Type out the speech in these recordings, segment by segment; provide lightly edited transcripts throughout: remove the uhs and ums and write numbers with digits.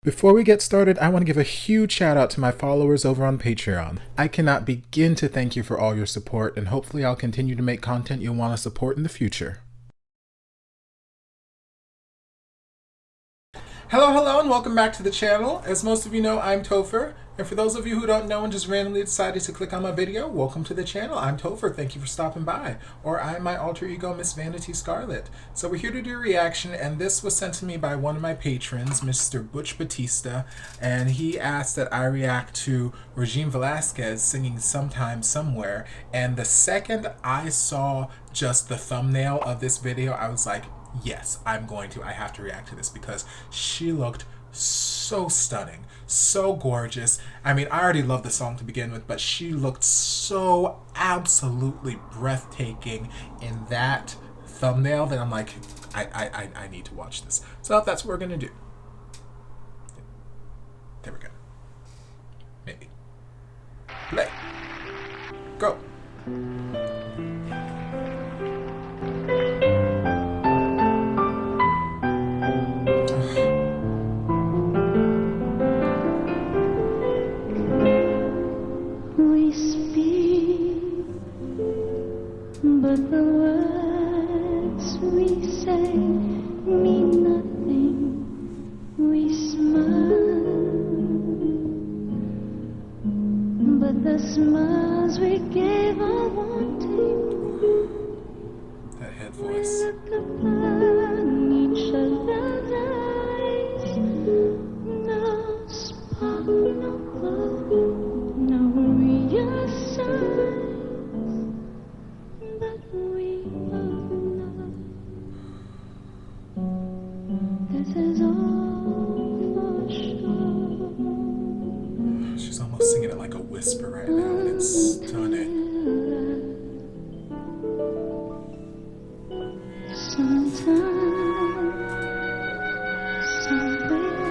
Before we get started, I want to give a huge shout out to my followers over on Patreon. I cannot begin to thank you for all your support, and hopefully I'll continue to make content you'll want to support in the future. Hello, and welcome back to the channel. As most of you know, I'm Topher, and for those of you who don't know and just randomly decided to click on my video, welcome to the channel. I'm Topher. Thank you for stopping by. Or I'm my alter ego, Miss Vanity Scarlet. So we're here to do a reaction, and this was sent to me by one of my patrons, Mr. Butch Batista, and he asked that I react to Regine Velasquez singing Sometime Somewhere. And the second I saw just the thumbnail of this video, I was like, yes, I have to react to this because she looked so stunning, so gorgeous. I mean, I already loved the song to begin with, but she looked so absolutely breathtaking in that thumbnail that I'm like, I need to watch this. So that's what we're gonna do. There we go. Maybe. Play. Go. But the words we say mean nothing. We smile, but the smiles we gave are wanting. That head voice. We look upon each other's eyes. No spark, no glow, no real sign. She's almost singing it like a whisper right now, and it's stunning. Sometime, somewhere,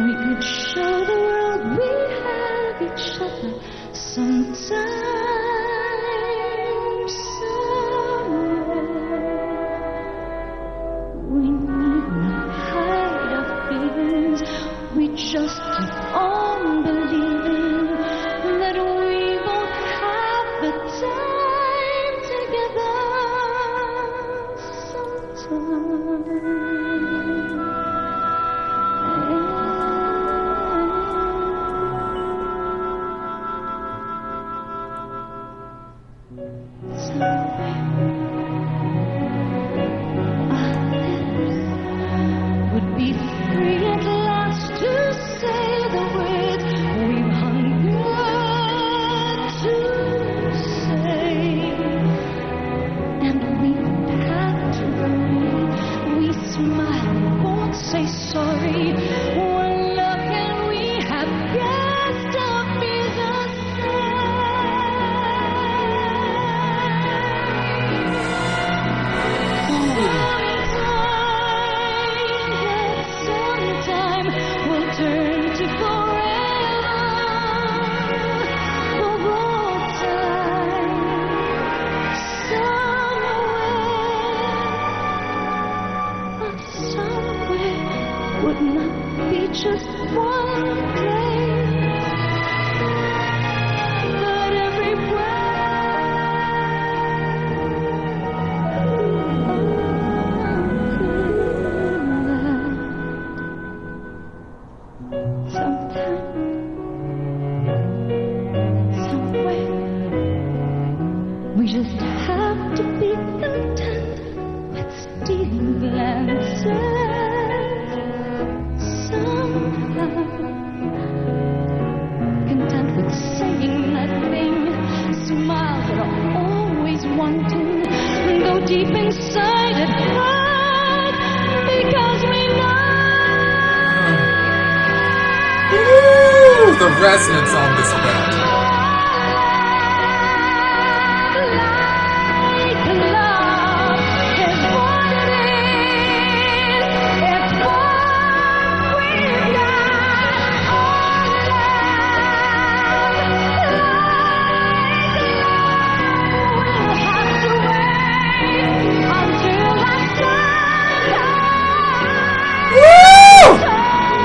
we could show the world we have each other. Sometime, somewhere, we need not hide our feelings. We just keep on believing that we won't have the time together sometime. Our lips would be free at last to say the words we've hungered to say, and we don't have to worry. We smile, won't say sorry. One look and we have guessed to be the same. We'll turn to forever, for all time, somewhere would not be just one place, but everywhere. Sometime, somewhere, we just have to be content with stealing glances. Somehow, content with saying nothing. Smiles that are always wanting, go deep inside and hide, because we know. Ooh, the resonance on this band. Woo!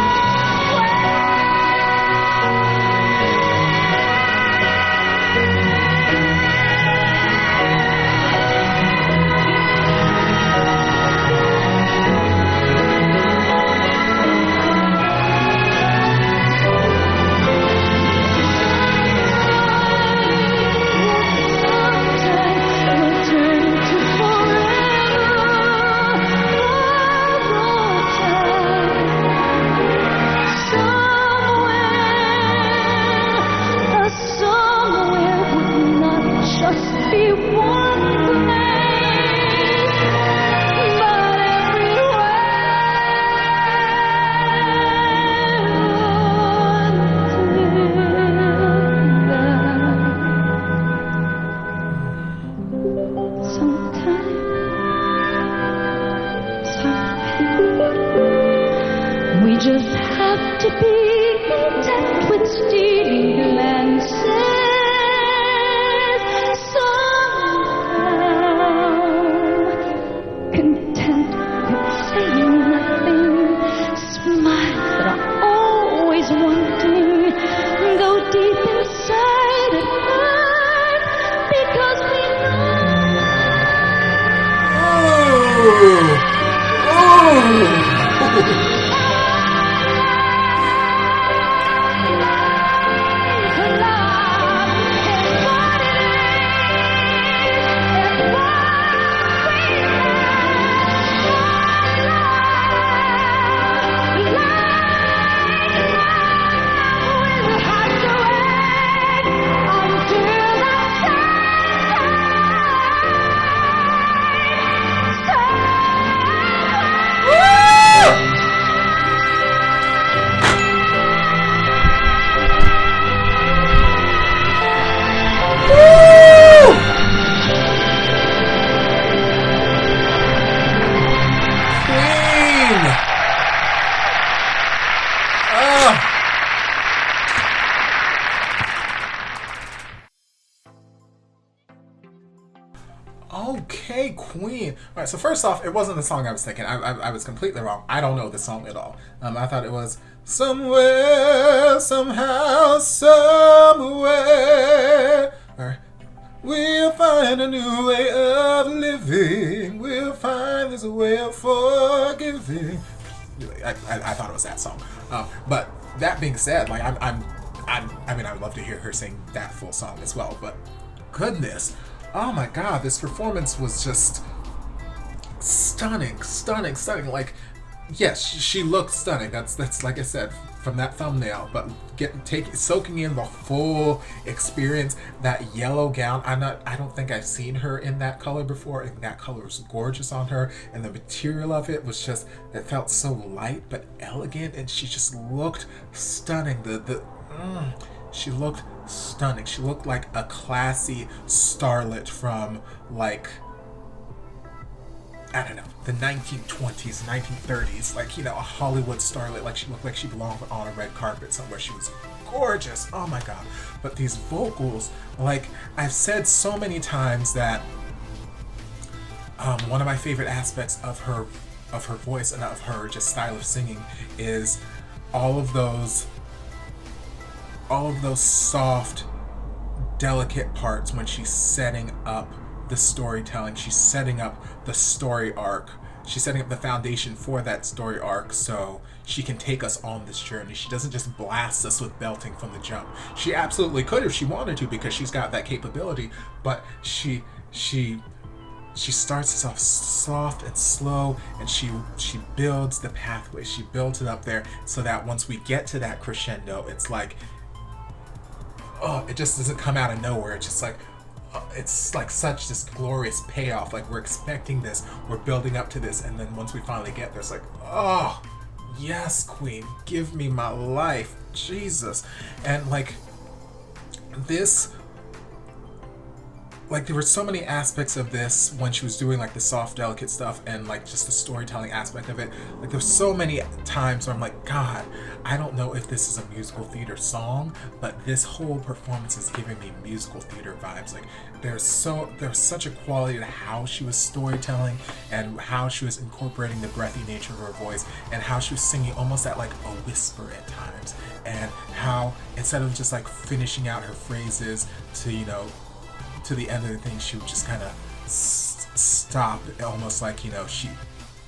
We just have to be content with stealing glances somehow. Content with saying nothing, smiles that are always wanting, go deep inside at first because we know. Okay, Queen. All right, so first off, it wasn't the song I was thinking. I was completely wrong. I don't know the song at all. I thought it was somewhere, somehow, somewhere. Or, we'll find a new way of living. We'll find there's a way of forgiving. I thought it was that song. But that being said, like I mean, I would love to hear her sing that full song as well. But goodness. Oh my God, this performance was just stunning. Like, yes, she looked stunning. That's like I said from that thumbnail. But soaking in the full experience. That yellow gown. I don't think I've seen her in that color before. And that color was gorgeous on her. And the material of it was just, it felt so light but elegant. And she just looked stunning. She looked stunning. She looked like a classy starlet from, like, I don't know, the 1920s, 1930s. Like, you know, a Hollywood starlet. Like, she looked like she belonged on a red carpet somewhere. She was gorgeous. Oh my God. But these vocals, like, I've said so many times that one of my favorite aspects of her voice and of her just style of singing is all of those soft, delicate parts when she's setting up the storytelling. She's setting up the story arc. She's setting up the foundation for that story arc so she can take us on this journey. She doesn't just blast us with belting from the jump. She absolutely could if she wanted to because she's got that capability, but she starts us off soft and slow, and she builds the pathway. She builds it up there so that once we get to that crescendo, it's like, oh, it just doesn't come out of nowhere. It's just like, it's like such this glorious payoff. Like, we're expecting this, we're building up to this, and then once we finally get there, it's like, oh, yes, Queen, give me my life, Jesus. And like this, like there were so many aspects of this when she was doing like the soft, delicate stuff and like just the storytelling aspect of it. Like there's so many times where I'm like, God, I don't know if this is a musical theater song, but this whole performance is giving me musical theater vibes. Like there's such a quality to how she was storytelling and how she was incorporating the breathy nature of her voice and how she was singing almost at like a whisper at times, and how instead of just like finishing out her phrases to, you know, to the end of the thing, she would just kind of stop, almost like, you know,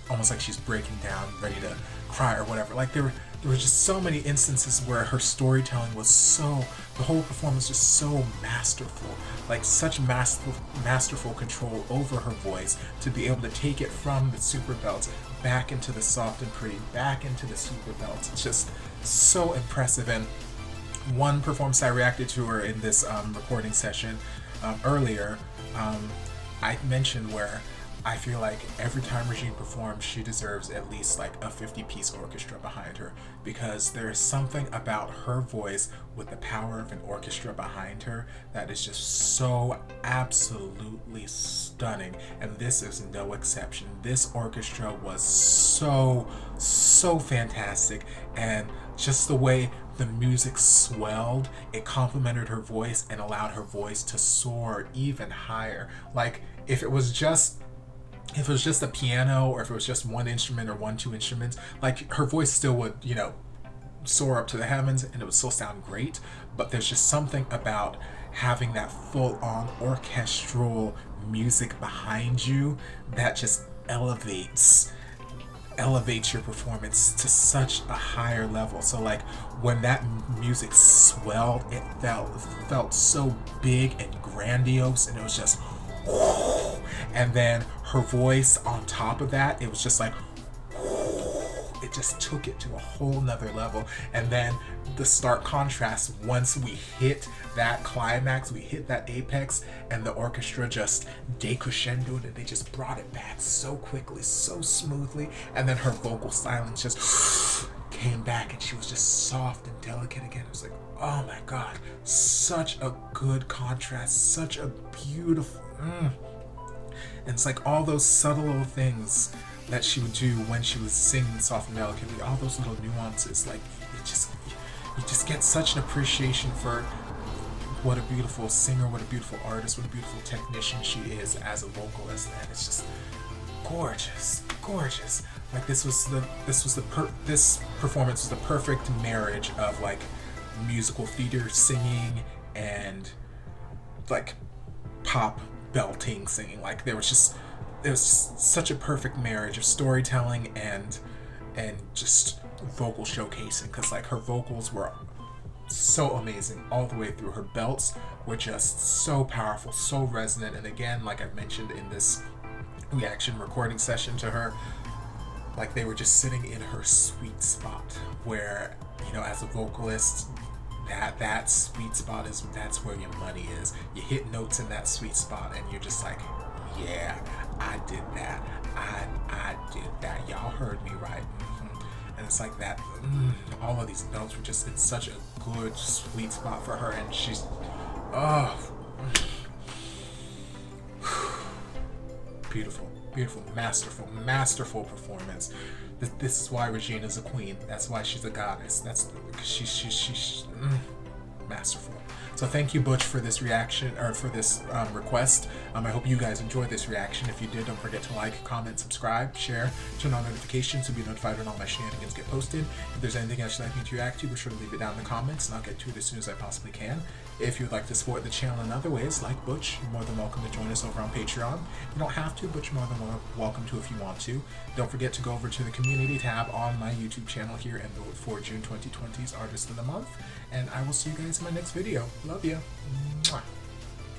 almost like she's breaking down, ready to cry or whatever. Like there were just so many instances where her storytelling was the whole performance was so masterful, like such masterful control over her voice to be able to take it from the super belts back into the soft and pretty, back into the super belts. It's just so impressive. And one performance I reacted to her in this recording session earlier, I mentioned where I feel like every time Regine performs, she deserves at least like a 50-piece orchestra behind her, because there is something about her voice with the power of an orchestra behind her that is just so absolutely stunning. And this is no exception. This orchestra was so fantastic, and just the way the music swelled, it complemented her voice and allowed her voice to soar even higher. Like if it was just a piano, or if it was just one instrument or two instruments, like her voice still would, you know, soar up to the heavens and it would still sound great. But there's just something about having that full-on orchestral music behind you that just elevates your performance to such a higher level. So like when that music swelled, it felt so big and grandiose, and it was just and then her voice on top of that, it was just like it just took it to a whole nother level. And then the stark contrast, once we hit that climax, we hit that apex, and the orchestra just decrescendoed, and they just brought it back so quickly, so smoothly, and then her vocal silence just came back, and she was just soft and delicate again. It was like, oh my god, such a good contrast, such a beautiful and it's like all those subtle little things that she would do when she was singing soft and delicately, all those little nuances, like you just get such an appreciation for what a beautiful singer, what a beautiful artist, what a beautiful technician she is as a vocalist. And it's just gorgeous. Like this performance was the perfect marriage of like musical theater singing and like pop belting singing. Like there was just such a perfect marriage of storytelling and just vocal showcasing, because like her vocals were so amazing all the way through. Her belts were just so powerful, so resonant, and again, like I've mentioned in this reaction recording session to her, like they were just sitting in her sweet spot, where, you know, as a vocalist, that sweet spot that's where your money is. You hit notes in that sweet spot and you're just like, yeah, I did that. I did that. Y'all heard me right. And it's like that. All of these notes were just in such a good sweet spot for her, and she's beautiful, masterful performance. This is why Regine is a queen. That's why she's a goddess. That's because she's masterful. So thank you, Butch, for this reaction, or for this request. I hope you guys enjoyed this reaction. If you did, don't forget to like, comment, subscribe, share, turn on notifications to be notified when all my shenanigans get posted. If there's anything else you'd like me to react to, be sure to leave it down in the comments, and I'll get to it as soon as I possibly can. If you'd like to support the channel in other ways, like Butch, you're more than welcome to join us over on Patreon. You don't have to, but you're more than welcome to if you want to. Don't forget to go over to the community tab on my YouTube channel here and vote for June 2020's Artist of the Month. And I will see you guys in my next video. Love you. Mwah. Here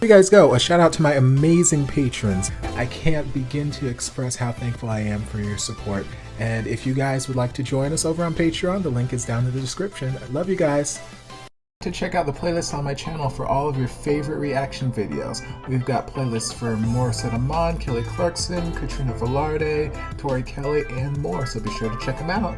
you guys go. A shout out to my amazing patrons. I can't begin to express how thankful I am for your support. And if you guys would like to join us over on Patreon, the link is down in the description. I love you guys. To check out the playlist on my channel for all of your favorite reaction videos. We've got playlists for Morissette Amon, Kelly Clarkson, Katrina Velarde, Tori Kelly, and more, so be sure to check them out.